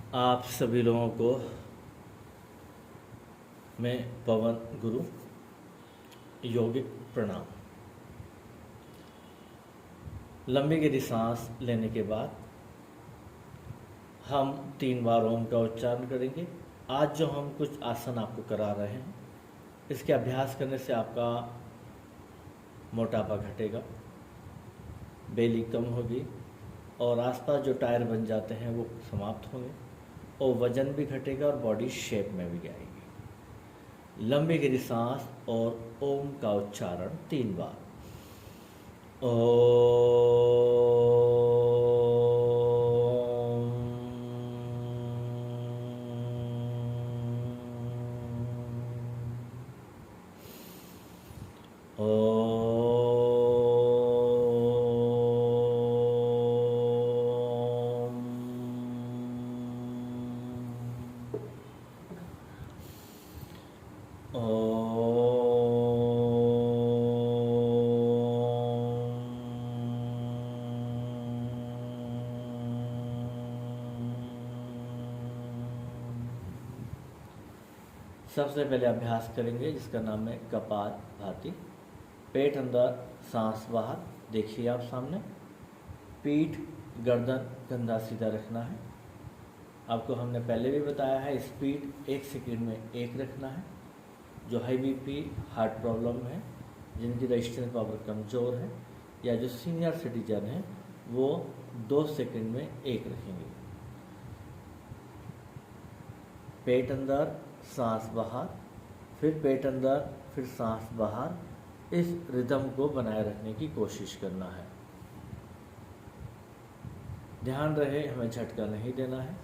आप सभी लोगों को मैं पवन गुरु योगिक प्रणाम। लंबी गहरी सांस लेने के बाद हम 3 बार ओम का उच्चारण करेंगे। आज जो हम कुछ आसन आपको करा रहे हैं, इसके अभ्यास करने से आपका मोटापा घटेगा, बेली कम होगी और आसपास जो टायर बन जाते हैं वो समाप्त होंगे और वजन भी घटेगा और बॉडी शेप में भी आएगी। लंबी गहरी सांस और ओम का उच्चारण 3 बार। सबसे पहले अभ्यास करेंगे जिसका नाम है कपालभाति। पेट अंदर, सांस बाहर। देखिए आप सामने, पीठ गर्दन कंधा सीधा रखना है। आपको हमने पहले भी बताया है, स्पीड 1 सेकंड में 1 रखना है। जो हाई बीपी, हार्ट प्रॉब्लम है, जिनकी रजिस्टेंस पावर कमज़ोर है या जो सीनियर सिटीजन है, वो 2 सेकंड में 1 रखेंगे। पेट अंदर, सांस बाहर, फिर पेट अंदर, फिर सांस बाहर। इस रिदम को बनाए रखने की कोशिश करना है। ध्यान रहे हमें झटका नहीं देना है,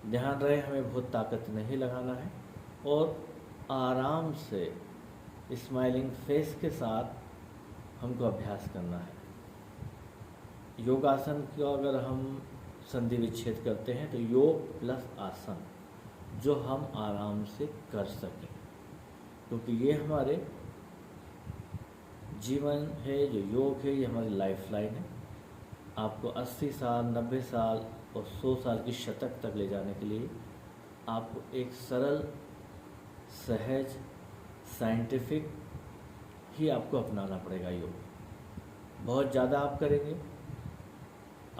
ध्यान रहे हमें बहुत ताकत नहीं लगाना है और आराम से स्माइलिंग फेस के साथ हमको अभ्यास करना है। योगासन का अगर हम संधि विच्छेद करते हैं तो योग प्लस आसन जो हम आराम से कर सकें, क्योंकि ये हमारे जीवन है, जो योग है ये हमारी लाइफ लाइन है। आपको 80 साल, 90 साल और 100 साल की शतक तक ले जाने के लिए आपको एक सरल, सहज, साइंटिफिक ही आपको अपनाना पड़ेगा। योग बहुत ज़्यादा आप करेंगे,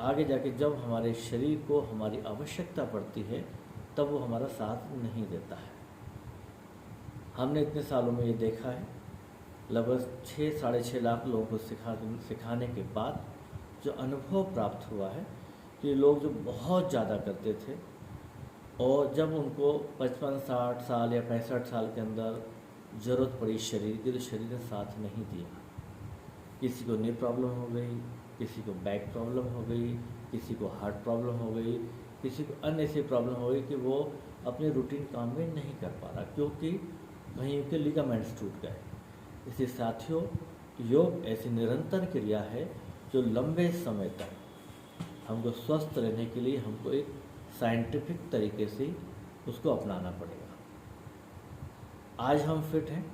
आगे जाके जब हमारे शरीर को हमारी आवश्यकता पड़ती है तब वो हमारा साथ नहीं देता है। हमने इतने सालों में ये देखा है, लगभग 6-6.5 लाख लोगों को सिखाने के बाद जो अनुभव प्राप्त हुआ है कि लोग जो बहुत ज़्यादा करते थे और जब उनको 55-60 साल या 65 साल के अंदर ज़रूरत पड़ी शरीर की, तो शरीर ने साथ नहीं दिया। किसी को नी प्रॉब्लम हो गई, किसी को बैक प्रॉब्लम हो गई, किसी को हार्ट प्रॉब्लम हो गई, किसी को अन्य ऐसी प्रॉब्लम हो गई कि वो अपने रूटीन काम में नहीं कर पा रहा, क्योंकि कहीं के लिगामेंट्स टूट गए। इसलिए साथियों, योग ऐसी निरंतर क्रिया है जो लंबे समय तक हमको स्वस्थ रहने के लिए हमको एक साइंटिफिक तरीके से उसको अपनाना पड़ेगा। आज हम फिट हैं,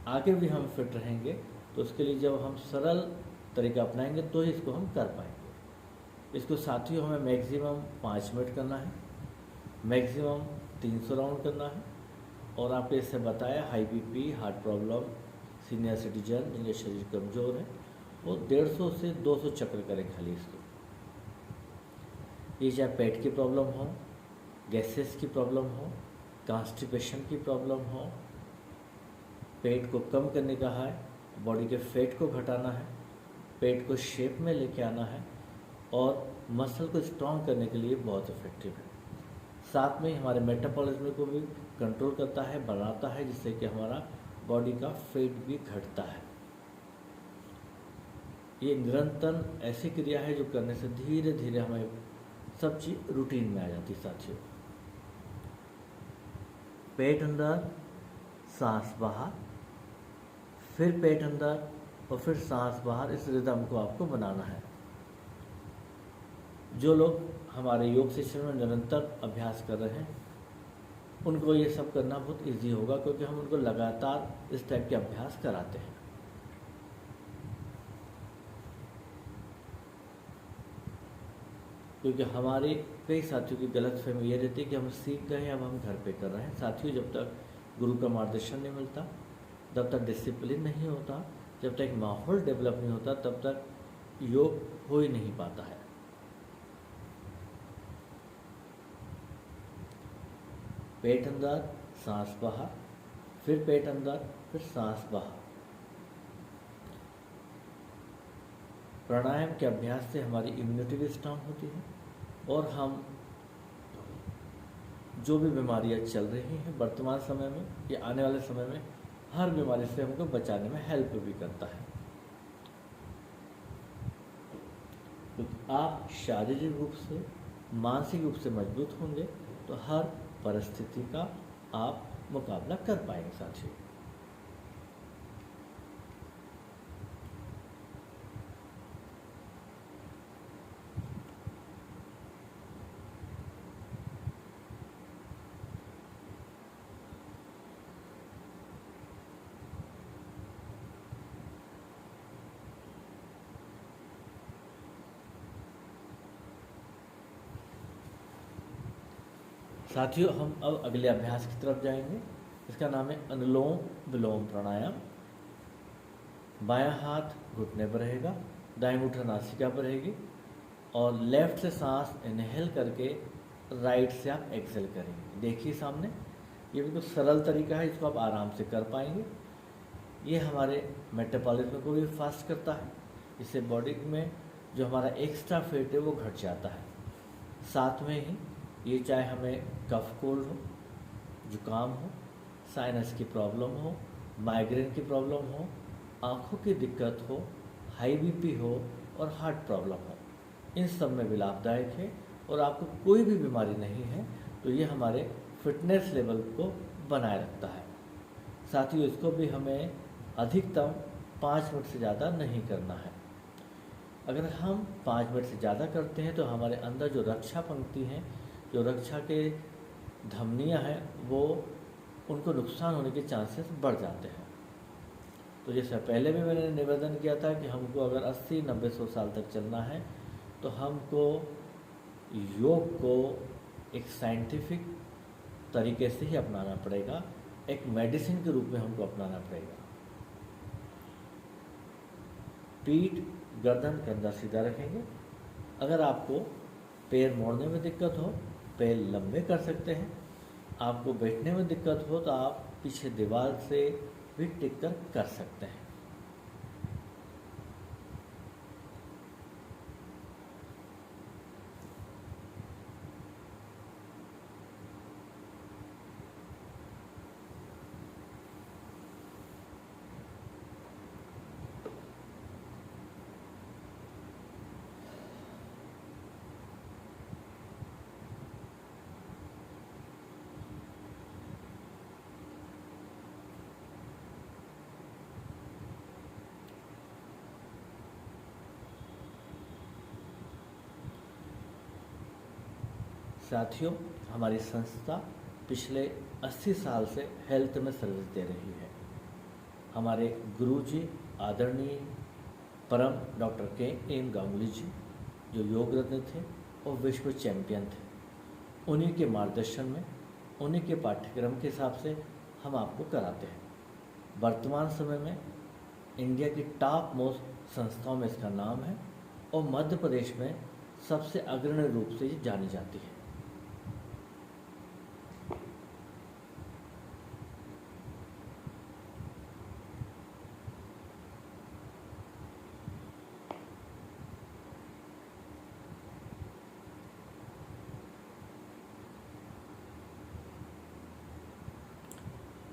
आगे भी हम फिट रहेंगे, तो उसके लिए जब हम सरल तरीका अपनाएंगे तो ही इसको हम कर पाएंगे। इसको साथियों हमें मैक्सिमम 5 मिनट करना है, मैक्सिमम 300 राउंड करना है। और आपको इससे बताया, high BP, heart problem, senior citizen जिनके शरीर कमज़ोर है, वो 150 से 200 चक्र करें खाली इसको। ये चाहे पेट की प्रॉब्लम हो, गैसेस की प्रॉब्लम हो, कॉन्स्टिपेशन की प्रॉब्लम हो, पेट को कम करने का है, बॉडी के फैट को घटाना है, पेट को शेप में लेके आना है और मसल को स्ट्रॉन्ग करने के लिए बहुत इफेक्टिव है। साथ में हमारे मेटाबॉलिज्म को भी कंट्रोल करता है, बनाता है, जिससे कि हमारा बॉडी का फैट भी घटता है। ये निरंतर ऐसी क्रिया है जो करने से धीरे धीरे हमें सब चीज़ रूटीन में आ जाती है। साथियों, पेट अंदर, सांस बाहर, फिर पेट अंदर और फिर सांस बाहर। इस रिदम को आपको बनाना है। जो लोग हमारे योग सेशन में निरंतर अभ्यास कर रहे हैं उनको ये सब करना बहुत इजी होगा, क्योंकि हम उनको लगातार इस टाइप के अभ्यास कराते हैं। क्योंकि हमारे कई साथियों की गलतफहमी ये रहती है कि हम सीख गए हैं, अब हम घर पे कर रहे हैं। साथियों, जब तक गुरु का मार्गदर्शन नहीं मिलता, जब तक डिसिप्लिन नहीं होता, जब तक माहौल डेवलप नहीं होता, तब तक योग हो ही नहीं पाता है। पेट अंदर, सांस बाहर, फिर पेट अंदर, फिर सांस बाहर। प्राणायाम के अभ्यास से हमारी इम्यूनिटी भी स्ट्रांग होती है और हम जो भी बीमारियां चल रही हैं वर्तमान समय में या आने वाले समय में, हर बीमारी से हमको बचाने में हेल्प भी करता है। तो आप शारीरिक रूप से, मानसिक रूप से मजबूत होंगे तो हर परिस्थिति का आप मुकाबला कर पाएंगे साथियों। साथियों, हम अब अगले अभ्यास की तरफ जाएंगे। इसका नाम है अनुलोम विलोम प्राणायाम। बायां हाथ घुटने पर रहेगा, दाएं मुठ्ठी नासिका पर रहेगी और लेफ्ट से सांस इनहेल करके राइट से आप एक्सेल करेंगे। देखिए सामने, ये बिल्कुल सरल तरीका है, इसको आप आराम से कर पाएंगे। ये हमारे मेटाबॉलिज्म को भी फास्ट करता है, इससे बॉडी में जो हमारा एक्स्ट्रा फैट है वो घट जाता है। साथ में ही ये चाहे हमें कफ कोल्ड हो, जुकाम हो, साइनस की प्रॉब्लम हो, माइग्रेन की प्रॉब्लम हो, आँखों की दिक्कत हो, हाई बीपी हो और हार्ट प्रॉब्लम हो, इन सब में भी लाभदायक है। और आपको कोई भी बीमारी नहीं है तो ये हमारे फिटनेस लेवल को बनाए रखता है। साथियों, इसको भी हमें अधिकतम 5 मिनट से ज़्यादा नहीं करना है। अगर हम 5 मिनट से ज़्यादा करते हैं तो हमारे अंदर जो रक्षा पंक्ति हैं, जो रक्षा के धमनियाँ हैं, वो उनको नुकसान होने के चांसेस बढ़ जाते हैं। तो जैसे पहले भी मैंने निवेदन किया था कि हमको अगर 80, 90, 100 साल तक चलना है तो हमको योग को एक साइंटिफिक तरीके से ही अपनाना पड़ेगा, एक मेडिसिन के रूप में हमको अपनाना पड़ेगा। पीठ, गर्दन, कंधा सीधा रखेंगे। अगर आपको पैर मोड़ने में दिक्कत हो, पैर लंबे कर सकते हैं। आपको बैठने में दिक्कत हो तो आप पीछे दीवार से भी टिक कर सकते हैं। साथियों, हमारी संस्था पिछले 80 साल से हेल्थ में सर्विस दे रही है। हमारे गुरुजी आदरणीय परम डॉक्टर के.एम. गांगुली जी, जो योग रत्न थे और विश्व चैंपियन थे, उन्हीं के मार्गदर्शन में, उन्हीं के पाठ्यक्रम के हिसाब से हम आपको कराते हैं। वर्तमान समय में इंडिया की टॉप मोस्ट संस्थाओं में इसका नाम है और मध्य प्रदेश में सबसे अग्रणी रूप से ये जानी जाती है।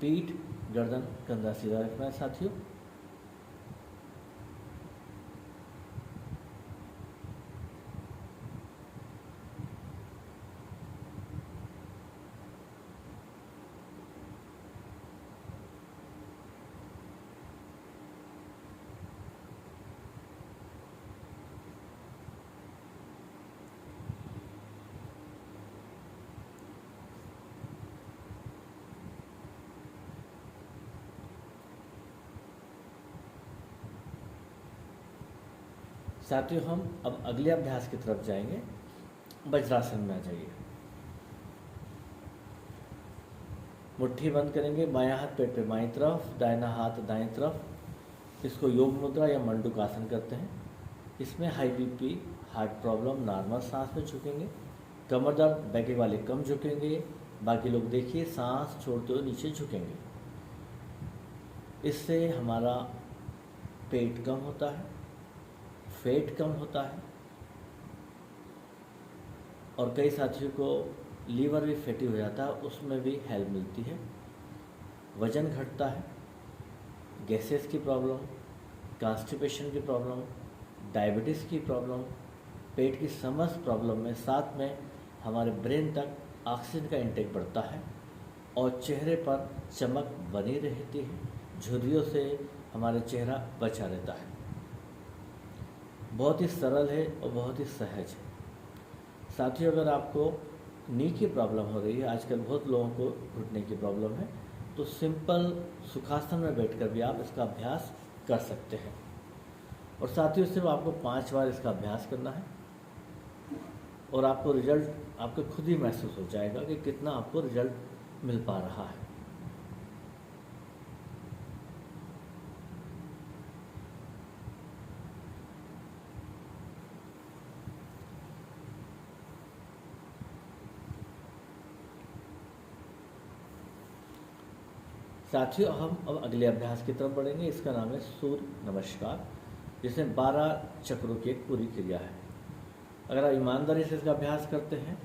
पीठ, गर्दन, कंधा सीधा रखना है साथियों। साथियों, हम अब अगले अभ्यास की तरफ जाएंगे। वज्रासन में आ जाइए। मुट्ठी बंद करेंगे, बायां हाथ पेट पे बाईं तरफ, दाहिना हाथ दाईं तरफ। इसको योग मुद्रा या मंडूकासन करते हैं। इसमें high BP, heart problem, normal सांस में झुकेंगे। कमर दर्द, बैके वाले कम झुकेंगे। बाकी लोग देखिए सांस छोड़ते हुए नीचे झुकेंगे। इससे हमारा पेट कम होता है, फेट कम होता है, और कई साथियों को लीवर भी फैटी हो जाता है, उसमें भी हेल्प मिलती है। वज़न घटता है, गैसेस की प्रॉब्लम, कॉन्स्टिपेशन की प्रॉब्लम, डायबिटीज़ की प्रॉब्लम, पेट की समस्त प्रॉब्लम में, साथ में हमारे ब्रेन तक ऑक्सीजन का इंटेक बढ़ता है और चेहरे पर चमक बनी रहती है। झुर्रियों से हमारा चेहरा बचा रहता है। बहुत ही सरल है और बहुत ही सहज है। साथियों, अगर आपको नी की प्रॉब्लम हो रही है, आजकल बहुत लोगों को घुटने की प्रॉब्लम है, तो सिंपल सुखासन में बैठकर भी आप इसका अभ्यास कर सकते हैं। और साथियों, सिर्फ आपको 5 बार इसका अभ्यास करना है और आपको रिजल्ट आपको खुद ही महसूस हो जाएगा कि कितना आपको रिजल्ट मिल पा रहा है। साथियों, हम अब अगले अभ्यास की तरफ बढ़ेंगे। इसका नाम है सूर्य नमस्कार, जिसमें 12 चक्रों की एक पूरी क्रिया है। अगर आप ईमानदारी से इसका अभ्यास करते हैं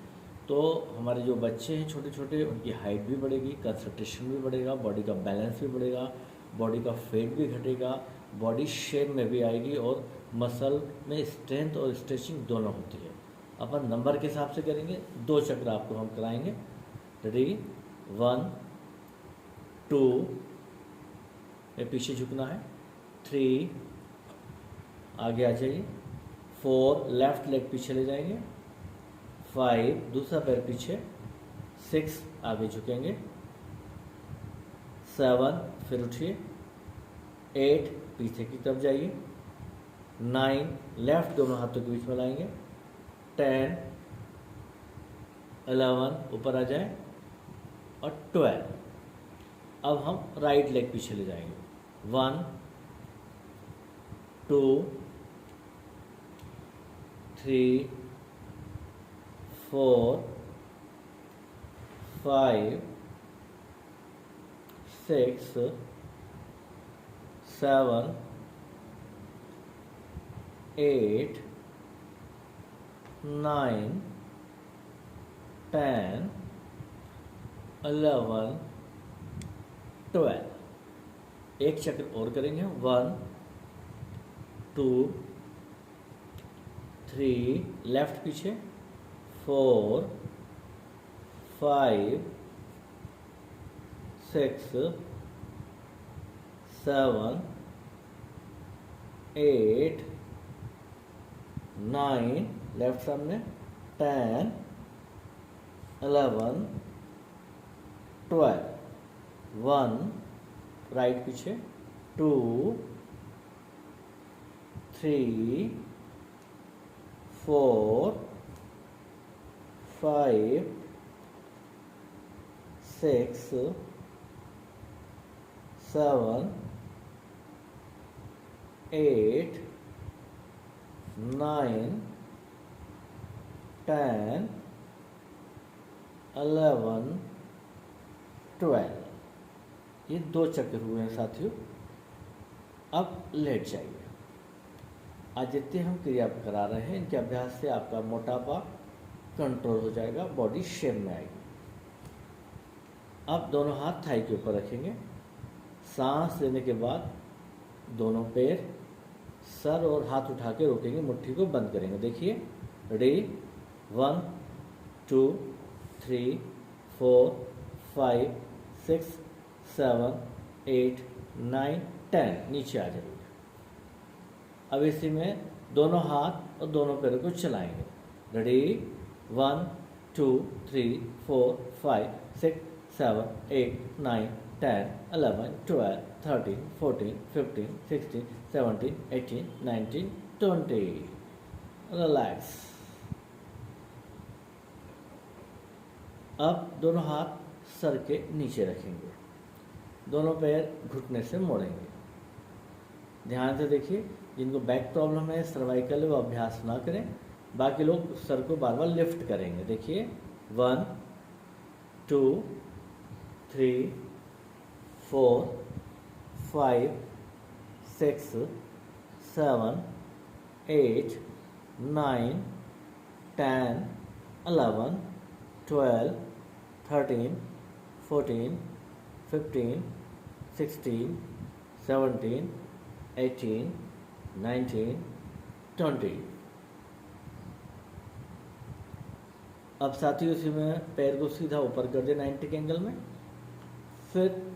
तो हमारे जो बच्चे हैं छोटे छोटे, उनकी हाइट भी बढ़ेगी, कंसंट्रेशन भी बढ़ेगा, बॉडी का बैलेंस भी बढ़ेगा, बॉडी का फेट भी घटेगा, बॉडी शेप में भी आएगी और मसल में स्ट्रेंथ और स्ट्रेचिंग दोनों होती है। अपन नंबर के हिसाब से करेंगे। 2 चक्र आपको हम कराएंगे। रेडी, 1 2 में पीछे झुकना है, 3 आगे आ जाइए, 4 लेफ्ट लेग पीछे ले जाएंगे, 5 दूसरा पैर पीछे, 6 आगे झुकेंगे, 7 फिर उठिए, 8 पीछे की तरफ जाइए, 9 लेफ्ट दोनों हाथों के बीच में लाएंगे, 10 11 ऊपर आ जाए और 12। अब हम राइट लेग पीछे ले जाएंगे, 1 2 3 4 5 6 7 8 9 10 11 12। एक चक्र और करेंगे, 1 2 3 लेफ्ट पीछे, 4 5 6 7 8 9 लेफ्ट सामने, 10 11 12। 1 राइट पीछे, 2 3 4 5 6 7 8 9 10 11 12। ये 2 चक्र हुए हैं साथियों। अब लेट जाइए। आज जितने हम क्रिया करा रहे हैं, इनके अभ्यास से आपका मोटापा कंट्रोल हो जाएगा, बॉडी शेप में आएगी। अब दोनों हाथ थाई के ऊपर रखेंगे। सांस लेने के बाद दोनों पैर, सर और हाथ उठा के रोकेंगे, मुट्ठी को बंद करेंगे। देखिए, रेडी, 1 2 3 4 5 6 7 8 9 10। नीचे आ जाइए। अब इसी में दोनों हाथ और दोनों पैरों को चलाएंगे। रेडी, 1 2 3 4 5 6 7 8 9 10 11 12 13 14 15 16 17 18 19 20। रिलैक्स। अब दोनों हाथ सर के नीचे रखेंगे, दोनों पैर घुटने से मोड़ेंगे। ध्यान से देखिए, जिनको बैक प्रॉब्लम है, सर्वाइकल है, वो अभ्यास ना करें। बाकी लोग सर को बार बार लिफ्ट करेंगे। देखिए 1 2 3 4 5 6 7 8 9 10 11 12 13 14 15 16 17 18 19 20। अब साथी उसी में पैर को सीधा ऊपर कर दे 90 के एंगल में, फिर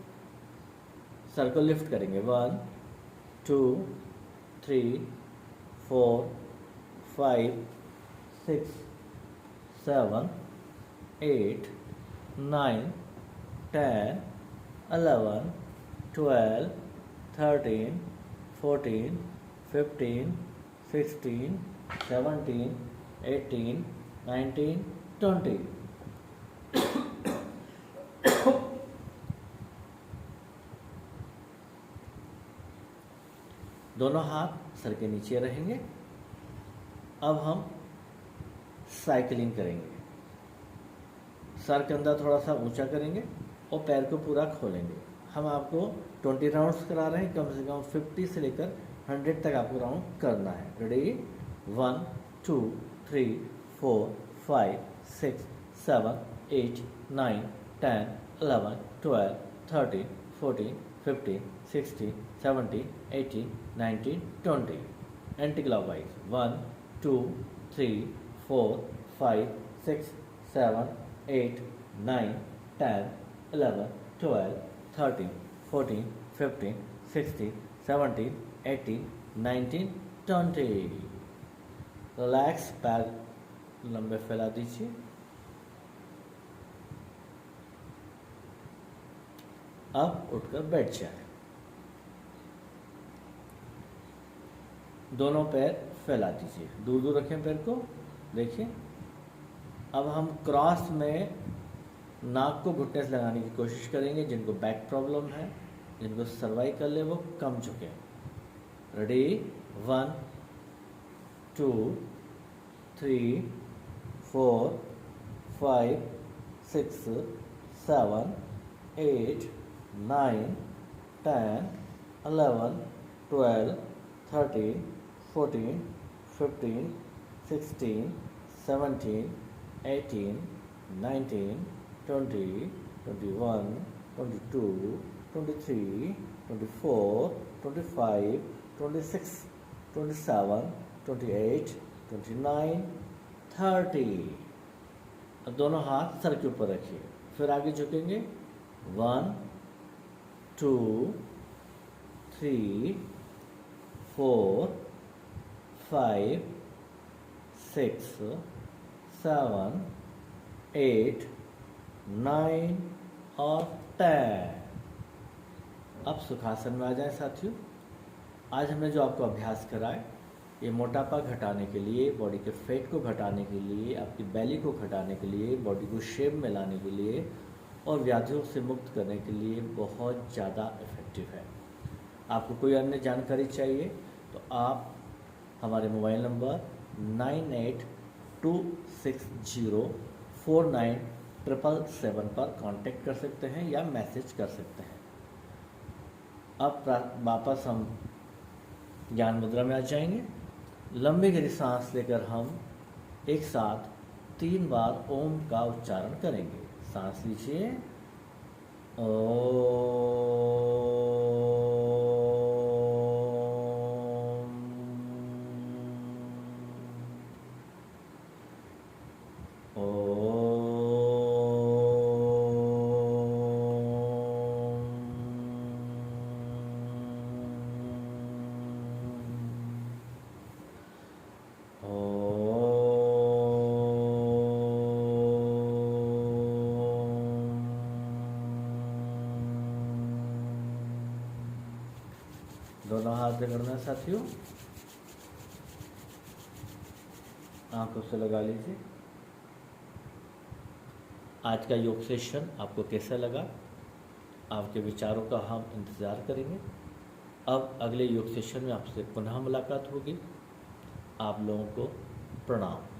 सर को लिफ्ट करेंगे 1 2 3 4 5 6 7 8 9 10 11 12 13 14 15 16 17 18 19 20। दोनों हाथ सर के नीचे रहेंगे। अब हम साइकिलिंग करेंगे। सर के अंदर थोड़ा सा ऊंचा करेंगे और पैर को पूरा खोलेंगे। हम आपको 20 राउंड्स करा रहे हैं, कम से कम 50 से लेकर 100 तक आपको राउंड करना है। रेडी 1 2 3 4 5 6 7 8 9 10 11 12 13 14 15 16 17 18 19 20। Anti clockwise 1 2 3 4 5 6 7 8 9 10 11 12 13 14 15 16 17 18 19 20। रिलैक्स, पैर लंबे फैला दीजिए। अब उठकर बैठ जाए। दोनों पैर फैला दीजिए, दूर दूर रखें पैर को। देखिए अब हम क्रॉस में नाक को घुटने से लगाने की कोशिश करेंगे। जिनको बैक प्रॉब्लम है, जिनको सर्वाइकल है, वो कम झुके। रेडी 1 2 3 4 5 6 7 8 9 10 11 12 13 14 15 16 17 18 19 20 21 22 23 24 25 26 27 28 29 30। अब दोनों हाथ सर के ऊपर रखिए, फिर आगे झुकेंगे 1 2 3 4 5 6 7 8 9 और 10। अब सुखासन में आ जाए साथियों। आज हमने जो आपको अभ्यास कराए, ये मोटापा घटाने के लिए, बॉडी के फैट को घटाने के लिए, आपकी बेली को घटाने के लिए, बॉडी को शेप में लाने के लिए और व्याधियों से मुक्त करने के लिए बहुत ज़्यादा इफ़ेक्टिव है। आपको कोई अन्य जानकारी चाहिए तो आप हमारे मोबाइल नंबर 9826049777 पर कांटेक्ट कर सकते हैं या मैसेज कर सकते हैं। अब वापस हम ज्ञान मुद्रा में आ जाएंगे। लंबी गहरी सांस लेकर हम एक साथ 3 बार ओम का उच्चारण करेंगे। सांस लीजिए, दोनों हाथ पकड़ना है साथियों, आंखों से लगा लीजिए। आज का योग सेशन आपको कैसा लगा, आपके विचारों का हम इंतज़ार करेंगे। अब अगले योग सेशन में आपसे पुनः मुलाकात होगी। आप लोगों को प्रणाम।